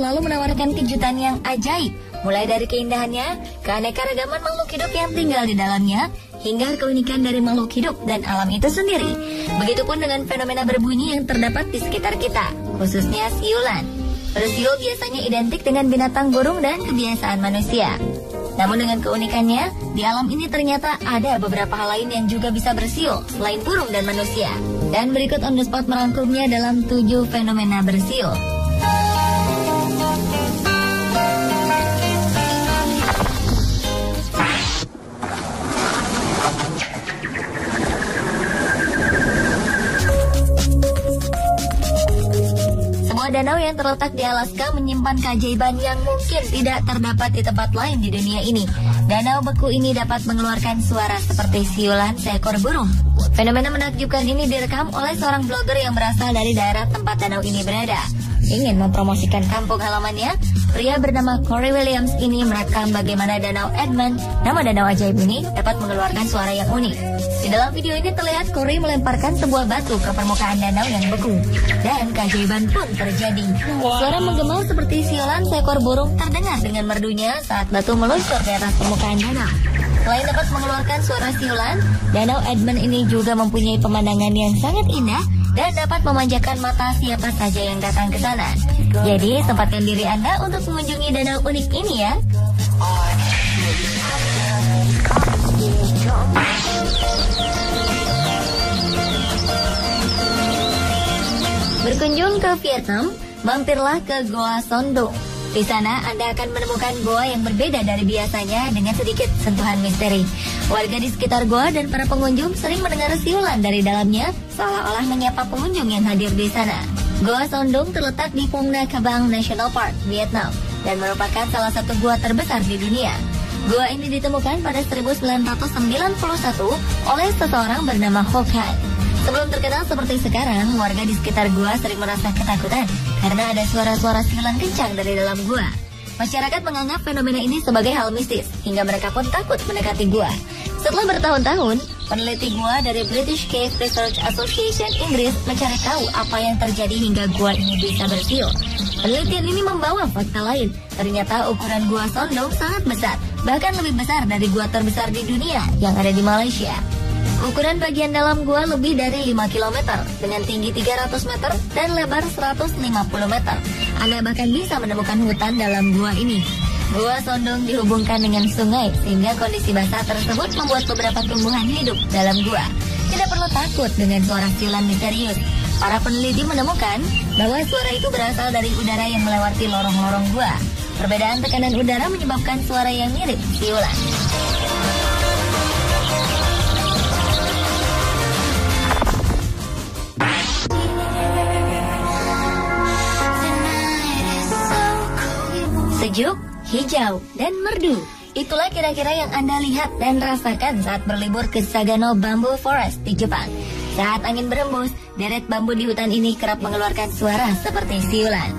selalu menawarkan kejutan yang ajaib, mulai dari keindahannya, keanekaragaman makhluk hidup yang tinggal di dalamnya, hingga keunikan dari makhluk hidup dan alam itu sendiri. Begitupun dengan fenomena berbunyi yang terdapat di sekitar kita, khususnya siulan. Bersiul biasanya identik dengan binatang burung dan kebiasaan manusia. Namun dengan keunikannya, di alam ini ternyata ada beberapa hal lain yang juga bisa bersiul selain burung dan manusia. Dan berikut on the spot merangkumnya dalam 7 fenomena bersiul. Danau yang terletak di Alaska menyimpan keajaiban yang mungkin tidak terdapat di tempat lain di dunia ini. Danau beku ini dapat mengeluarkan suara seperti siulan seekor burung. Fenomena menakjubkan ini direkam oleh seorang blogger yang berasal dari daerah tempat danau ini berada. Ingin mempromosikan kampung halamannya, pria bernama Corey Williams ini merekam bagaimana Danau Edmund, nama danau ajaib ini, dapat mengeluarkan suara yang unik. Di dalam video ini terlihat Corey melemparkan sebuah batu ke permukaan danau yang beku. Dan keajaiban pun terjadi. Suara menggema seperti siulan seekor burung terdengar dengan merdunya saat batu meluncur di atas permukaan danau. Selain dapat mengeluarkan suara siulan, Danau Edmund ini juga mempunyai pemandangan yang sangat indah dan dapat memanjakan mata siapa saja yang datang ke sana. Jadi, sempatkan diri Anda untuk mengunjungi danau unik ini ya. Berkunjung ke Vietnam, mampirlah ke Goa Sondong. Di sana Anda akan menemukan goa yang berbeda dari biasanya dengan sedikit sentuhan misteri. Warga di sekitar goa dan para pengunjung sering mendengar siulan dari dalamnya, seolah-olah menyapa pengunjung yang hadir di sana. Goa Sondong terletak di Phong Nha Kabang National Park, Vietnam, dan merupakan salah satu gua terbesar di dunia. Gua ini ditemukan pada 1991 oleh seseorang bernama Ho Khan. Sebelum terkenal seperti sekarang, warga di sekitar gua sering merasa ketakutan karena ada suara-suara siulan kencang dari dalam gua. Masyarakat menganggap fenomena ini sebagai hal mistis, hingga mereka pun takut mendekati gua. Setelah bertahun-tahun, peneliti gua dari British Cave Research Association Inggris mencari tahu apa yang terjadi hingga gua ini bisa bersiul. Penelitian ini membawa fakta lain. Ternyata ukuran gua Sondong sangat besar, bahkan lebih besar dari gua terbesar di dunia yang ada di Malaysia. Ukuran bagian dalam gua lebih dari 5 km dengan tinggi 300 meter dan lebar 150 meter. Anda bahkan bisa menemukan hutan dalam gua ini. Gua Sondong dihubungkan dengan sungai sehingga kondisi basah tersebut membuat beberapa tumbuhan hidup dalam gua. Tidak perlu takut dengan suara siulan misterius. Para peneliti menemukan bahwa suara itu berasal dari udara yang melewati lorong-lorong gua. Perbedaan tekanan udara menyebabkan suara yang mirip siulan. Sejuk, hijau, dan merdu. Itulah kira-kira yang Anda lihat dan rasakan saat berlibur ke Sagano Bamboo Forest di Jepang. Saat angin berembus, deret bambu di hutan ini kerap mengeluarkan suara seperti siulan.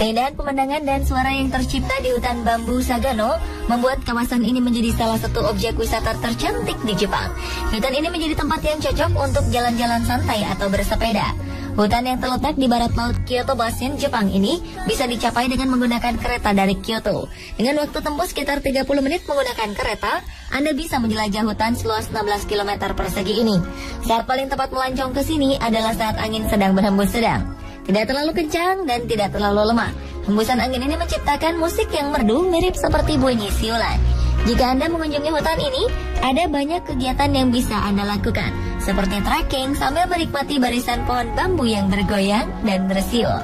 Keindahan pemandangan dan suara yang tercipta di hutan bambu Sagano membuat kawasan ini menjadi salah satu objek wisata tercantik di Jepang. Hutan ini menjadi tempat yang cocok untuk jalan-jalan santai atau bersepeda. Hutan yang terletak di barat laut Kyoto Basin, Jepang ini bisa dicapai dengan menggunakan kereta dari Kyoto. Dengan waktu tempuh sekitar 30 menit menggunakan kereta, Anda bisa menjelajah hutan seluas 16 km persegi ini. Saat paling tepat melancong ke sini adalah saat angin sedang berhembus sedang. Tidak terlalu kencang dan tidak terlalu lemah. Hembusan angin ini menciptakan musik yang merdu mirip seperti bunyi siulan. Jika Anda mengunjungi hutan ini, ada banyak kegiatan yang bisa Anda lakukan, seperti trekking sambil menikmati barisan pohon bambu yang bergoyang dan bersiul.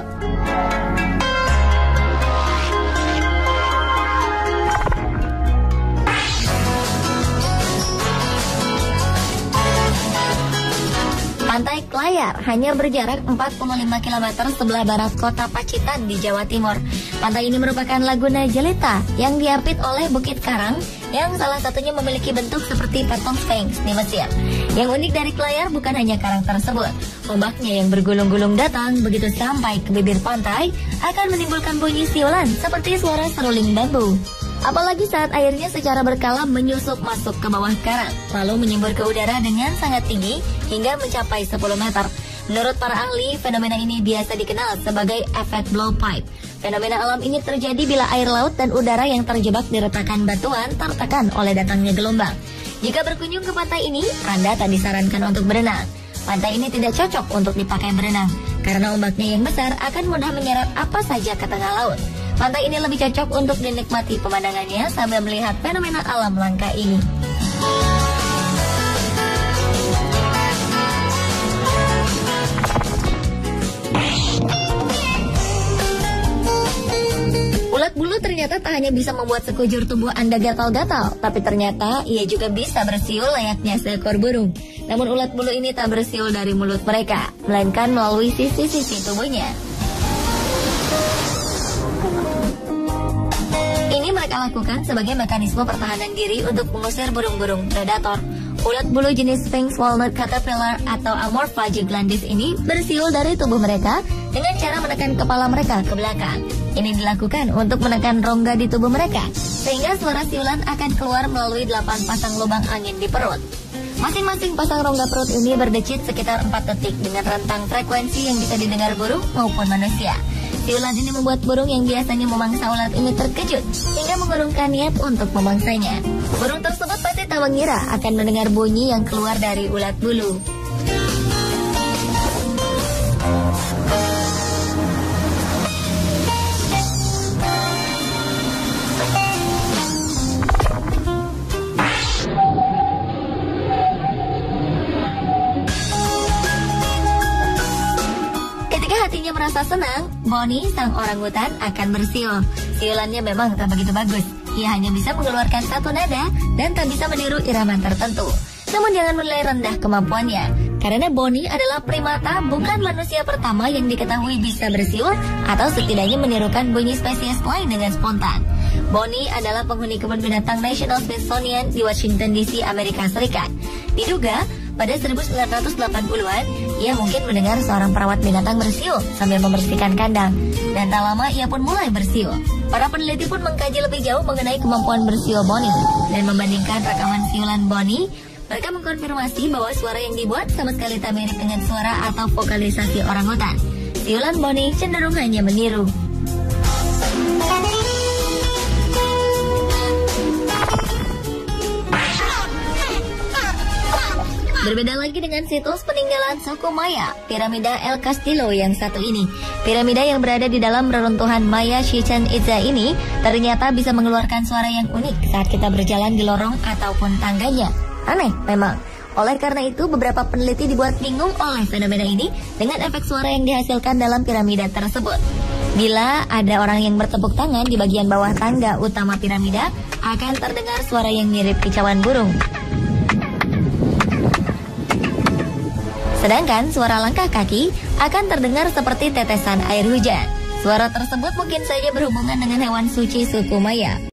Pantai Klayar hanya berjarak 45 km sebelah barat kota Pacitan di Jawa Timur. Pantai ini merupakan Laguna Jelita yang diapit oleh Bukit Karang yang salah satunya memiliki bentuk seperti patung Sphinx di Mesir. Yang unik dari Klayar bukan hanya karang tersebut. Ombaknya yang bergulung-gulung datang begitu sampai ke bibir pantai akan menimbulkan bunyi siulan seperti suara seruling bambu. Apalagi saat airnya secara berkala menyusup masuk ke bawah karang, lalu menyembur ke udara dengan sangat tinggi hingga mencapai 10 meter. Menurut para ahli, fenomena ini biasa dikenal sebagai efek blowpipe. Fenomena alam ini terjadi bila air laut dan udara yang terjebak di retakan batuan tertekan oleh datangnya gelombang. Jika berkunjung ke pantai ini, Anda tak disarankan untuk berenang. Pantai ini tidak cocok untuk dipakai berenang, karena ombaknya yang besar akan mudah menyeret apa saja ke tengah laut. Pantai ini lebih cocok untuk dinikmati pemandangannya sambil melihat fenomena alam langka ini. Ulat bulu ternyata tak hanya bisa membuat sekujur tubuh Anda gatal-gatal, tapi ternyata ia juga bisa bersiul layaknya seekor burung. Namun ulat bulu ini tak bersiul dari mulut mereka, melainkan melalui sisi-sisi tubuhnya. Ini mereka lakukan sebagai mekanisme pertahanan diri untuk mengusir burung-burung predator. Ulat bulu jenis Sphinx Walnut Caterpillar atau Amorpha giglandis ini bersiul dari tubuh mereka dengan cara menekan kepala mereka ke belakang. Ini dilakukan untuk menekan rongga di tubuh mereka, sehingga suara siulan akan keluar melalui 8 pasang lubang angin di perut. Masing-masing pasang rongga perut ini berdecit sekitar 4 detik dengan rentang frekuensi yang bisa didengar burung maupun manusia. Siulan ini membuat burung yang biasanya memangsa ulat ini terkejut hingga mengurungkan niat untuk memangsanya. Burung tersebut pasti tak mengira akan mendengar bunyi yang keluar dari ulat bulu. Hatinya merasa senang, Bonnie, sang orangutan, akan bersiul. Siulannya memang tak begitu bagus. Ia hanya bisa mengeluarkan satu nada dan tak bisa meniru irama tertentu. Namun jangan menilai rendah kemampuannya, karena Bonnie adalah primata, bukan manusia pertama yang diketahui bisa bersiul atau setidaknya menirukan bunyi spesies lain dengan spontan. Bonnie adalah penghuni kebun binatang National Smithsonian di Washington DC, Amerika Serikat. Diduga pada 1980-an, ia mungkin mendengar seorang perawat binatang bersiul sambil membersihkan kandang. Dan tak lama ia pun mulai bersiul. Para peneliti pun mengkaji lebih jauh mengenai kemampuan bersiul Bonnie. Dan membandingkan rekaman siulan Bonnie, mereka mengkonfirmasi bahwa suara yang dibuat sama sekali tak mirip dengan suara atau vokalisasi orangutan. Siulan Bonnie cenderung hanya meniru. Berbeda lagi dengan situs peninggalan suku Maya, piramida El Castillo yang satu ini. Piramida yang berada di dalam reruntuhan Maya Chichen Itza ini ternyata bisa mengeluarkan suara yang unik saat kita berjalan di lorong ataupun tangganya. Aneh memang. Oleh karena itu, beberapa peneliti dibuat bingung oleh fenomena ini dengan efek suara yang dihasilkan dalam piramida tersebut. Bila ada orang yang bertepuk tangan di bagian bawah tangga utama piramida, akan terdengar suara yang mirip kicauan burung. Sedangkan suara langkah kaki akan terdengar seperti tetesan air hujan. Suara tersebut mungkin saja berhubungan dengan hewan suci suku Maya.